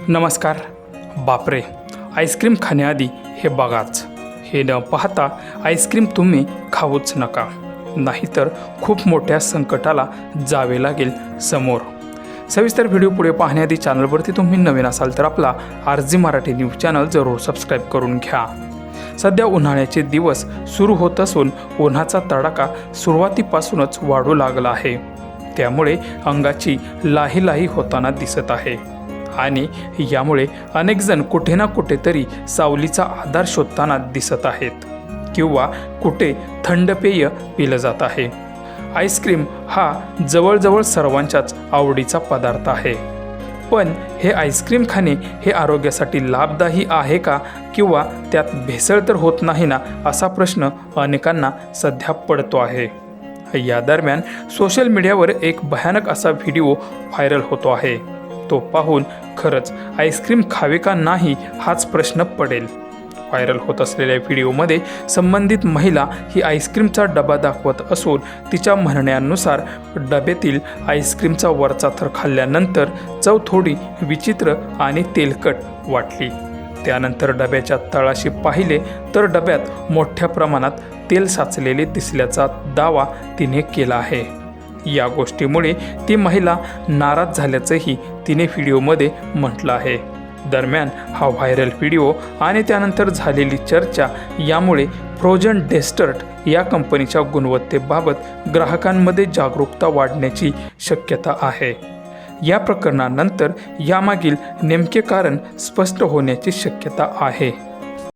नमस्कार. बापरे, आईस्क्रीम खाण्याआधी हे बघाच. हे न पाहता आईस्क्रीम तुम्ही खाऊच नका, नाहीतर खूप मोठ्या संकटाला जावे लागेल समोर. सविस्तर व्हिडिओ पुढे पाहण्याआधी चॅनलवरती तुम्ही नवीन असाल तर आपला RG मराठी न्यूज चॅनल जरूर सबस्क्राईब करून घ्या. सध्या उन्हाळ्याचे दिवस सुरू होत असून उन्हाचा तडाखा सुरुवातीपासूनच वाढू लागला आहे. त्यामुळे अंगाची लाही होताना दिसत आहे आणि यामुळे अनेक जण कुठे ना कुठेतरी सावलीचा आधार शोधताना दिसत आहेत किंवा कुठे थंड पेय पिलं जात आहे. आईस्क्रीम हा जवळजवळ सर्वांच्याच आवडीचा पदार्थ आहे. पण हे आईस्क्रीम खाणे हे आरोग्यासाठी लाभदायी आहे का, किंवा त्यात भेसळ तर होत नाही ना, असा प्रश्न अनेकांना सध्या पडतो आहे. या दरम्यान सोशल मीडियावर एक भयानक असा व्हिडिओ व्हायरल होतो आहे. तो पाहून खरंच आईस्क्रीम खावे का नाही हाच प्रश्न पडेल. व्हायरल होत असलेल्या व्हिडिओमध्ये संबंधित महिला ही आईस्क्रीमचा डबा दाखवत असून तिच्या म्हणण्यानुसार डब्यातील आईस्क्रीमचा वरचा थर खाल्ल्यानंतर चव थोडी विचित्र आणि तेलकट वाटली. त्यानंतर डब्याच्या तळाशी पाहिले तर डब्यात मोठ्या प्रमाणात तेल साचलेले दिसल्याचा दावा तिने केला आहे. या गोष्टीमुळे ती महिला नाराज झाल्याचंही तिने व्हिडिओमध्ये म्हटलं आहे. दरम्यान हा व्हायरल व्हिडिओ आणि त्यानंतर झालेली चर्चा यामुळे फ्रोझन डेझर्ट या कंपनीच्या गुणवत्तेबाबत ग्राहकांमध्ये जागरूकता वाढण्याची शक्यता आहे. या प्रकरणानंतर यामागील नेमके कारण स्पष्ट होण्याची शक्यता आहे.